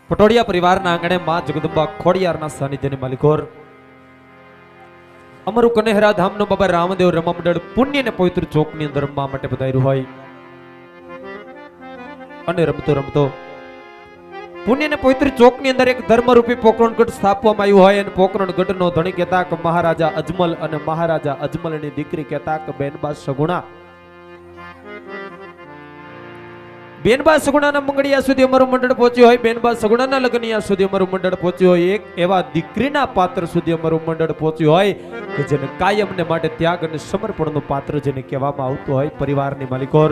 પટોડિયા પરિવારના આંગણે માં જગદંબા ખોડિયારના સાનિધ્યની માલિકોર અમારું કનેહરા ધામનો બાબા રામદેવ રમા મંડળ પુણ્ય ને પવિત્ર ચોકની અંદર રમવા માટે પધાર્યું હોય અને રમતો રમતો પુણ્ય ને પવિત્ર ચોકની અંદર એક ધર્મરૂપી પોકરણ ગઢ સ્થાપવામાં આવ્યું હોય અને પોકરણ ગઢનો ધણી કહેતા કે મહારાજા અજમલ અને મહારાજા અજમલની દીકરી કહેતા કે બેનબા સગુણા બેનબા સગુણાના મંગળિયા સુધી અમારું મંડળ પહોંચ્યું હોય બેનબા સગુણાના લગ્નિયા સુધી અમારું મંડળ પહોંચ્યું હોય એક એવા દીકરીના પાત્ર સુધી અમારું મંડળ પહોંચ્યું હોય કે જેને કાયમને માટે ત્યાગ અને સમર્પણનું પાત્ર જેને કહેવામાં આવતું હોય પરિવારની માલિકોર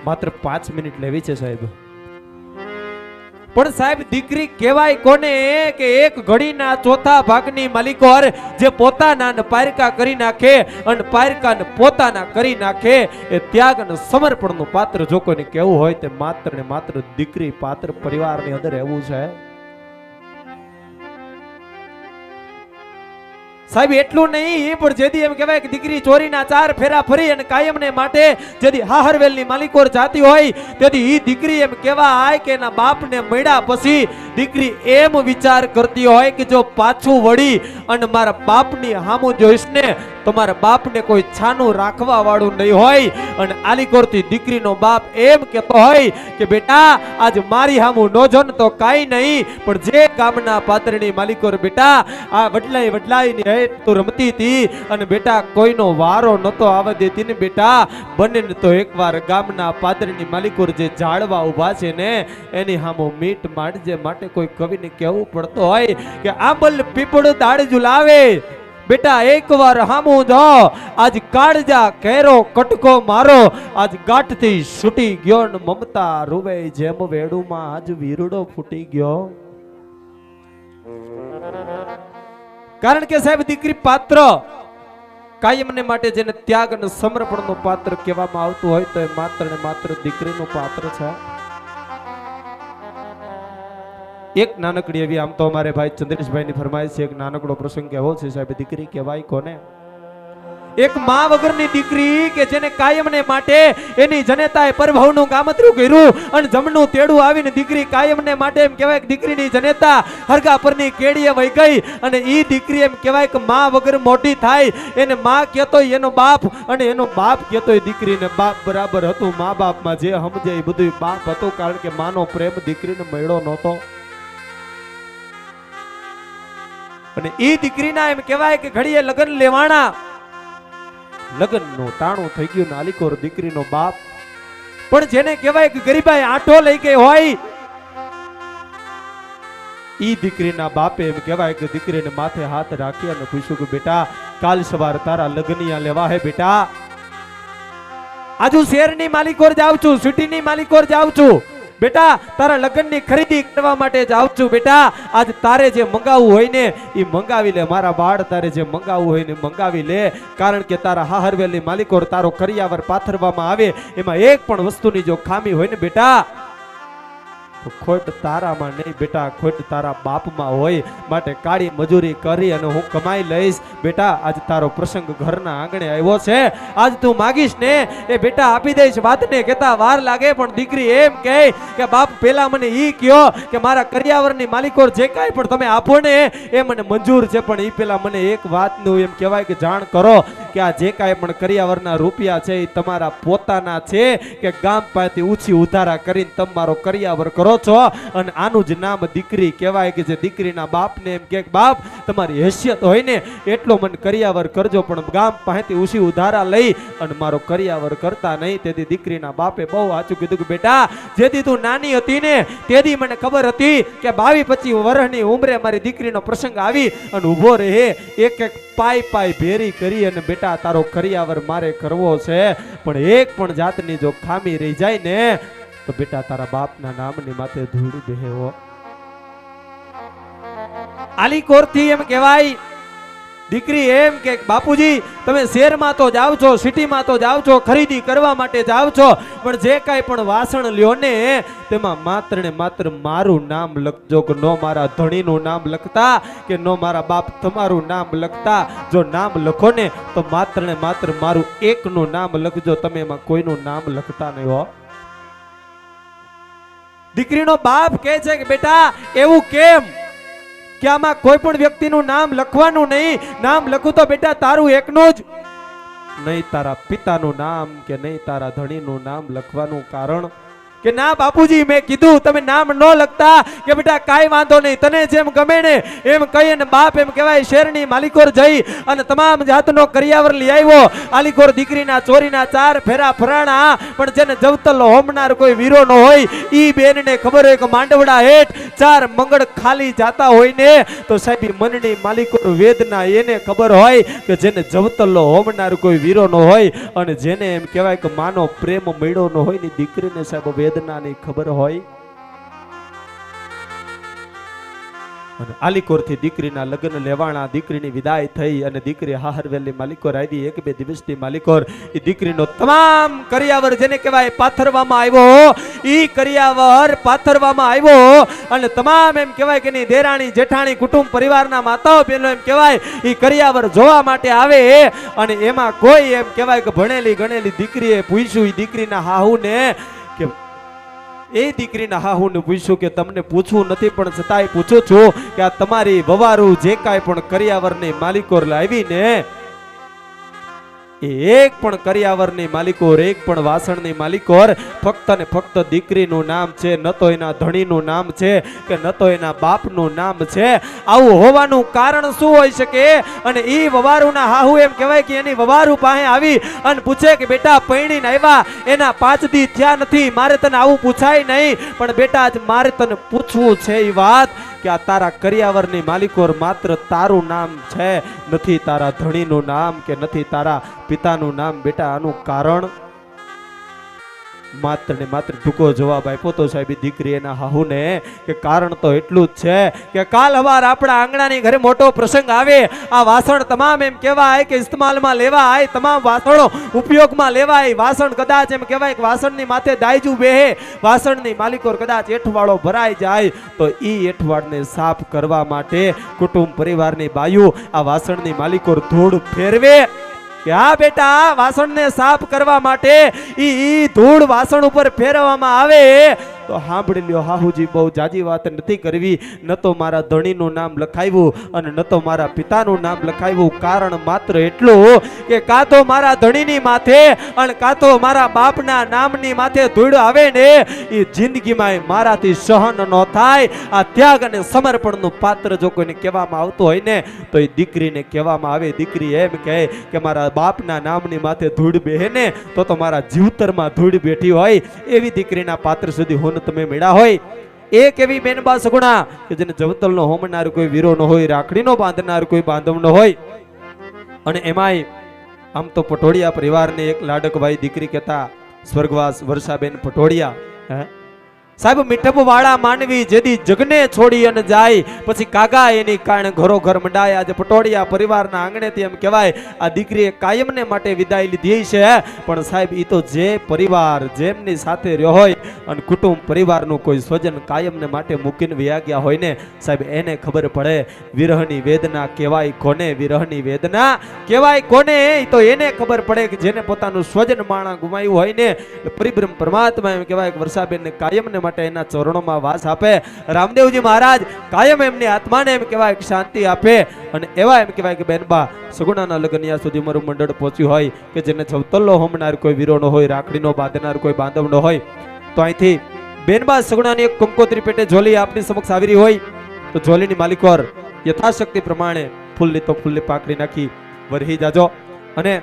માત્ર 5 મિનિટ લેવી છે સાહેબ પણ સાહેબ દીકરી કહેવાય કોને કે એક ઘડીના ચોથા ભાગની માલિકોર જે પોતાના પારકા કરી નાખે અને પારકા પોતાના કરી નાખે એ ત્યાગ અને સમર્પણનું પાત્ર જો કોઈને કેવું હોય તે માત્ર ને માત્ર દીકરી પાત્ર પરિવારની અંદર એવું છે સાહેબ એટલું નહીં પણ જેથી એમ કહેવાય કે દીકરી ચોરીના 4 ફેરા ફરી અને કાયમને માટે જેથી હાહરવેલની માલિકોર જાતી હોય તેથી ઈ દીકરી એમ કહેવાય કે એના બાપને મળ્યા પછી દીકરી એમ વિચાર કરતી હોય કે જો પાછું વળી અને મારા બાપની હામું જોઈશ ને તો મારા બાપને કોઈ છાનું રાખવા વાળું નહીં હોય અને આલીકોરથી દીકરીનો બાપ એમ કહેતો હોય કે બેટા આજ મારી હામું નો જોન તો કાઈ નહીં પણ જે ગામના પાત્રની માલિકોર બેટા આ વડલાઈની તું રમતી હતી અને બેટા કોઈનો વારો નતો આવવા દેતી ને બેટા બને તો એકવાર ગામના પાદરની માલિકોર જે ઝાડવા ઉભા છે ને એની હામો મીટ માંડજે માટે કોઈ કવિને કહેવું પડતો હોય કે આંબલ પીપળ દાળ ઝુલાવે બેટા એકવાર હામું જો આજ કાળજા કેરો કટકો મારો આજ ગાંઠથી છૂટી ગયો ને મમતા રૂવે જેમ વેડુમાં આજ વીરડો ફૂટી ગયો કારણ કે સાહેબ દીકરી પાત્ર કાયમને માટે જેને ત્યાગ અને સમર્પણનું પાત્ર કહેવામાં આવતું હોય તો એ માત્ર ને માત્ર દીકરીનું પાત્ર છે એક નાનકડી એવી આમ તો અમારે ભાઈ ચંદ્રેશભાઈની ફરમાઈશ છે એક નાનકડો પ્રસંગ એવો છે સાહેબ દીકરી કહેવાય કોને એક માં વગરની દીકરી કે જેને કાયમને માટે એની જનેતાએ પરભવનું કામતરું કર્યું અને જમનું તેડું આવીને દીકરી કાયમને માટે એમ કહેવાય કે દીકરીની જનેતા હરગા પરની કેડીએ વહી ગઈ અને ઈ દીકરી એમ કહેવાય કે માં વગર મોટી થાય એને માં કહેતો એનો બાપ અને એનો બાપ કહેતો દીકરીને બાપ બરાબર હતું મા બાપમાં જે સમજે એ બધું બાપ હતું કારણ કે માનો પ્રેમ દીકરીને મળ્યો નહોતો અને ઈ દીકરીના એમ કહેવાય કે ઘડીએ લગ્ન લેવાણા લગ્નનું ટાણું થઈ ગયું નાલીકોર દીકરીનો બાપ પણ જેને કહેવાય કે ગરીબાઈ આંટો લઈ ગઈ હોય ઈ દીકરીના બાપે એમ કહેવાય કે દીકરીને માથે હાથ રાખી અને પૂછ્યું કે બેટા કાલ સવાર તારા લગ્નિયા લેવા હે બેટા આજુ શહેરની માલિકોર જાઉં છું સિટીની માલિકોર જાઉં છું બેટા તારા લગ્નની ખરીદી કરવા માટે જાઉં છું બેટા આજ તારે જે મંગાવવું હોય ને એ મંગાવી લે મારા બાળ તારે જે મંગાવવું હોય ને મંગાવી લે કારણ કે તારા હાહરવેલની માલિકો તારો કરિયાવર પાથરવામાં આવે એમાં એક પણ વસ્તુની જો ખામી હોય ને બેટા તો ખોટ તારામાં નહીં બેટા ખોટ તારા બાપમાં હોય માટે કાળી મજૂરી કરી અને હું કમાઈ લઈશ બેટા આજ તારો પ્રસંગ ઘરના આંગણે આવ્યો છે આજ તું માગીશ ને એ બેટા આપી દઈશ વાતને કહેતા વાર લાગે પણ દીકરી એમ કહે કે બાપ પેલા મને ઈ કયો કે મારા કરિયાવરની માલિકો જે કાંઈ પણ તમે આપો ને એ મને મંજૂર છે પણ ઈ પેલા મને એક વાતનું એમ કહેવાય કે જાણ કરો કે આ જે કાંઈ પણ કરિયાવરના રૂપિયા છે એ તમારા પોતાના છે કે ગામ પાસેથી ઊંચી ઉધારા કરીને તમારો કરિયાવર કરો છો અને આનું જ નામ દીકરી કહેવાય કે જે દીકરીના બાપને એમ કે બાપ તમારી હેસિયત હોય ને એટલો મને કરિયાવર કરજો પણ ગામ પાસેથી ઊંચી ઉધારા લઈ અને મારો કરિયાવર કરતા નહીં તેથી દીકરીના બાપે બહુ સાચું કીધું કે બેટા જેથી તું નાની હતી ને તેથી મને ખબર હતી કે 22-25 વર્ષની ઉંમરે મારી દીકરીનો પ્રસંગ આવી અને ઊભો રહે એક એક પાય ભેરી કરી અને બેટા તારો કરિયાવર મારે કરવો છે પણ એક પણ જાતની જો ખામી રહી જાય ને તો બેટા તારા બાપના નામની માથે ધૂળ બેહવો આલીકોરથી એમ કહેવાય દીકરી એમ કે બાપુજી તમે શહેરમાં તો જાવ છો સિટીમાં તો જાવ છો ખરીદી કરવા માટે જાવ છો પણ જે કાંઈ પણ વાસણ લ્યો ને તેમાં માત્ર ને માત્ર મારું નામ લખજો કે નો મારા ધણીનું નામ લખતા કે નો મારા બાપ તમારું નામ લખતા જો નામ લખો ને તો માત્ર ને માત્ર મારું એકનું નામ લખજો તમે એમાં કોઈનું નામ લખતા નહીં હો દીકરીનો બાપ કહે છે કે બેટા એવું કેમ કે આમાં કોઈ પણ વ્યક્તિનું નામ લખવાનું નહીં નામ લખું તો બેટા તારું એકનું જ નહીં તારા પિતાનું નામ કે નહીં તારા ધણીનું નામ લખવાનું કારણ કે ના બાપુજી મેં કીધું તમે નામ ન લખતા કે બેટા કાંઈ વાંધો નહીં તને જેમ ગમે ને એમ કહી અને બાપ એમ કહેવાય શેરની માલિકોર જઈ અને તમામ જાતનો કરિયાવર લઈ આવ્યો આલીકોર દીકરીના ચોરીના 4 ફેરા ફરાણા પણ જેને જવતલ હોમનાર કોઈ વીરો ન હોય ઈ બેનને ખબર હોય કે માંડવડા હેઠ 4 મંગળ ખાલી જાતા હોય ને તો સાહેબ મનની માલિકોર વેદના એને ખબર હોય કે જેને જવતલ હોમનાર કોઈ વીરો ન હોય અને જેને એમ કહેવાય કે માનો પ્રેમ મળ્યો ન હોય ની દીકરીને સાહેબ વેદનાની ખબર હોય અને આલીકોરથી દીકરીના લગ્ન લેવાણા દીકરીની વિદાય થઈ અને દીકરી હાહરવેલની માલિકોર આવી 1-2 દિવસની માલિકોર એ દીકરીનો તમામ કરિયાવર જેને કહેવાય પાથરવામાં આવ્યો ઈ કરિયાવર પાથરવામાં આવ્યો અને તમામ એમ કહેવાય કે ની દેરાણી જેઠાણી કુટુંબ પરિવારના માતાઓ બહેનો એમ કહેવાય ઈ કરિયાવર જોવા માટે આવે અને એમાં કોઈ એમ કહેવાય કે ભણેલી ગણેલી દીકરીએ પૂછ્યું ઈ દીકરીના હાહુને કે એ દીકરીના હાહુને પૂછ્યું કે તમને પૂછવું નથી પણ છતાંય પૂછું છું કે આ તમારી વવારું જે કાંઈ પણ કરિયાવરની માલિકોર લાવીને એક પણ કરિયાવરની માલિકોર એક પણ વાસણની માલિકોર ફક્ત ને ફક્ત દીકરીનું નામ છે ન તો એના ધણીનું નામ છે કે ન તો એના બાપનું નામ છે આવું હોવાનું કારણ શું હોઈ શકે અને ઈ વવારુના હાહુ એમ કહેવાય કે એની વવારુ પાસે આવી અને પૂછે કે બેટા પૈણીને આવ્યા એના 5 દી થયા નથી મારે તને આવું પૂછાય નહીં પણ બેટા આજ મારે તને પૂછવું છે એ વાત કે આ તારા કરિયાવરની માલિકોર માત્ર તારું નામ છે નથી તારા ધણીનું નામ કે નથી તારા પિતાનું નામ બેટા આનું કારણ માત્ર ને માત્ર ટૂંકો જવાબ આપ્યો તો સાહેબ દીકરી એના હાહુને કે કારણ તો એટલું જ છે કે કાલ હવાર આપણા આંગણાની ઘરે મોટો પ્રસંગ આવે આ વાસણ તમામ એમ કહેવાય કે ઇસ્તેમાલમાં લેવાય તમામ વાસણો ઉપયોગમાં લેવાય વાસણ કદાચ એમ કહેવાય કે વાસણની માથે દાયજુ બેહે વાસણની માલિકોર કદાચ એઠવાડો ભરાઈ જાય તો ઈ એઠવાડને સાફ કરવા માટે કુટુંબ પરિવારની બાયુ આ વાસણની માલિકોર ધૂળ ફેરવે કે આ બેટા વાસણને સાફ કરવા માટે ઈ ધૂળ વાસણ ઉપર ફેરવવામાં આવે તો સાંભળી લ્યો હાહુજી બહુ જાજી વાત નથી કરવી ન તો મારા ધણીનું નામ લખાવ્યું અને ન તો મારા પિતાનું નામ લખાવ્યું કારણ માત્ર એટલું કે કાં તો મારા ધણીની માથે અને કાં તો મારા બાપના નામની માથે ધૂળ આવે ને એ જિંદગીમાં મારાથી સહન ન થાય આ ત્યાગ અને સમર્પણનું પાત્ર જો કોઈને કહેવામાં આવતું હોય ને તો એ દીકરીને કહેવામાં આવે દીકરી એમ કહે કે મારા બાપના નામની માથે ધૂળ બેહે ને તો મારા જીવતરમાં ધૂળ બેઠી હોય એવી દીકરીના પાત્ર સુધી હું તમે મેળા હોય એક એવી બેનબા સગુણા કે જેને જવતલનો હોમનાર કોઈ વીરો ન હોય રાખડીનો બાંધનાર કોઈ બાંધવ ન હોય અને એમાંય આમ તો પટોડિયા પરિવારને એક લાડકભાઈ દીકરી કહેતા સ્વર્ગવાસ વર્ષાબેન પટોડિયા સાહેબ મીઠપ વાળા માનવી જેદી જગને છોડી અને જાય પછી કાગા એની કારણે ઘરો ઘર મંડાય. આજે પટોડિયા પરિવારના આંગણેથી એમ કહેવાય આ દીકરીએ કાયમને માટે વિદાય લીધી છે. પણ સાહેબ ઈ તો જે પરિવાર જેમની સાથે રહ્યો હોય અને કુટુંબ પરિવારનું કોઈ સ્વજન કાયમને માટે મૂકીને વયા ગયા હોય ને સાહેબ એને ખબર પડે વિરહની વેદના કહેવાય કોને, વિરહની વેદના કહેવાય કોને. એ તો એને ખબર પડે કે જેને પોતાનું સ્વજન માણા ગુમાવ્યું હોય ને પરિબ્રહ્મ પરમાત્મા એમ કહેવાય કે વર્ષાબેનને કાયમને માટે એના ચરણોમાં વાસ આપે. રામદેવજી મહારાજ કાયમ એમની આત્માને એમ કહેવાય કે શાંતિ આપે. અને એવા એમ કહેવાય કે બેનબા સગુણાના લગ્ન યા સુધી મારું મંડળ પહોંચ્યું હોય કે જેને ચૌતલ્લો હોમનાર કોઈ વીરોનો હોય, રાખડીનો બાંધનાર કોઈ બાંધવનો હોય, તો અહીંથી બેનબા સગુણાની એક કંકોત્રી પેટે ઝોલી આપની સમક્ષ આવી રહી હોય તો ઝોલીની માલિકોર યથાશક્તિ પ્રમાણે ફૂલની તો ફૂલની પાકડી નાખી વરહી જાજો. અને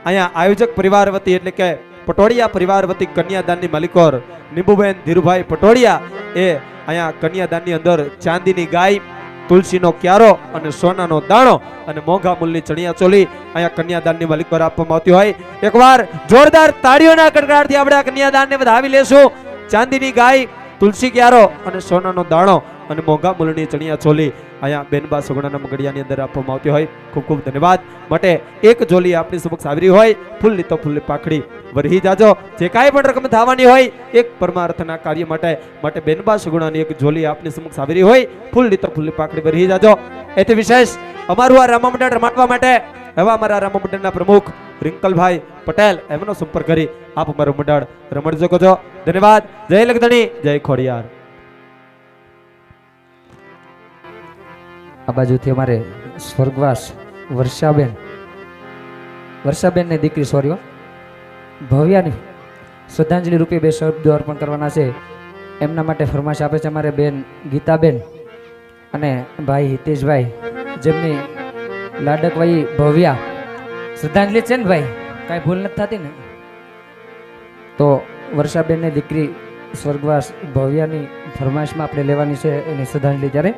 અહીંયા આયોજક પરિવાર વતી એટલે કે પટોડિયા પરિવાર વતી કન્યાદાનની માલિકોર નીંબુબેન ધીરુભાઈ પટોડિયા એ અહીંયા કન્યાદાનની અંદર ચાંદીની ગાય, તુલસીનો ક્યારો અને સોનાનો દાણો અને મોંઘા મૂલ્યની ચણિયા ચોલી અહીંયા કન્યાદાનની માલિકોર આપવામાં આવતી હોય. એકવાર જોરદાર તાળીઓના કડકડાટથી આપણે આ કન્યાદાનને વધાવી લેશું. ચાંદીની ગાય, તુલસી ક્યારો અને સોનાનો દાણો અને મોંઘા મૂલ્યની ચણિયા ચોલી અહીંયા બેનબા સગુણાના મગડિયાની અંદર આપવામાં આવતી હોય. ખૂબ ખૂબ ધન્યવાદ. માટે એક જોલી આપણી સમક્ષ આવી રહી હોય ફૂલની તો ફૂલની પાખડી વરહી જાજો. જે કાંઈ પણ રકમ થવાની હોય એક પરમાર્થના કાર્ય માટે બેનબા સગુણાની એક જોલી આપની સમક્ષ આવી રહી હોય ફૂલની તો ફૂલની પાખડી વરહી જાજો. એથી વિશેષ અમારું આ રામા મંડળ રમાડવા માટે એવા અમારા રામા મંડળના પ્રમુખ રિંકલભાઈ પટેલ એમનો સંપર્ક કરી આપ અમારું મંડળ રમણ શકો છો. ધન્યવાદ. જય લખધણી, જય ખોડિયાર. આ બાજુથી અમારે સ્વર્ગવાસ વર્ષાબેનની દીકરી સોરી ભવ્યાની શ્રદ્ધાંજલિ રૂપે 2 શબ્દો અર્પણ કરવાના છે. એમના માટે ફરમાશ આપે છે અમારે બેન ગીતાબેન અને ભાઈ હિતેશભાઈ, જેમની લાડકવાઈ ભવ્યા શ્રદ્ધાંજલિ છે ને ભાઈ, કાંઈ ભૂલ નથી થતી ને. તો વર્ષાબેનની દીકરી સ્વર્ગવાસ ભવ્યાની ફરમાશમાં આપણે લેવાની છે એની શ્રદ્ધાંજલિ. ત્યારે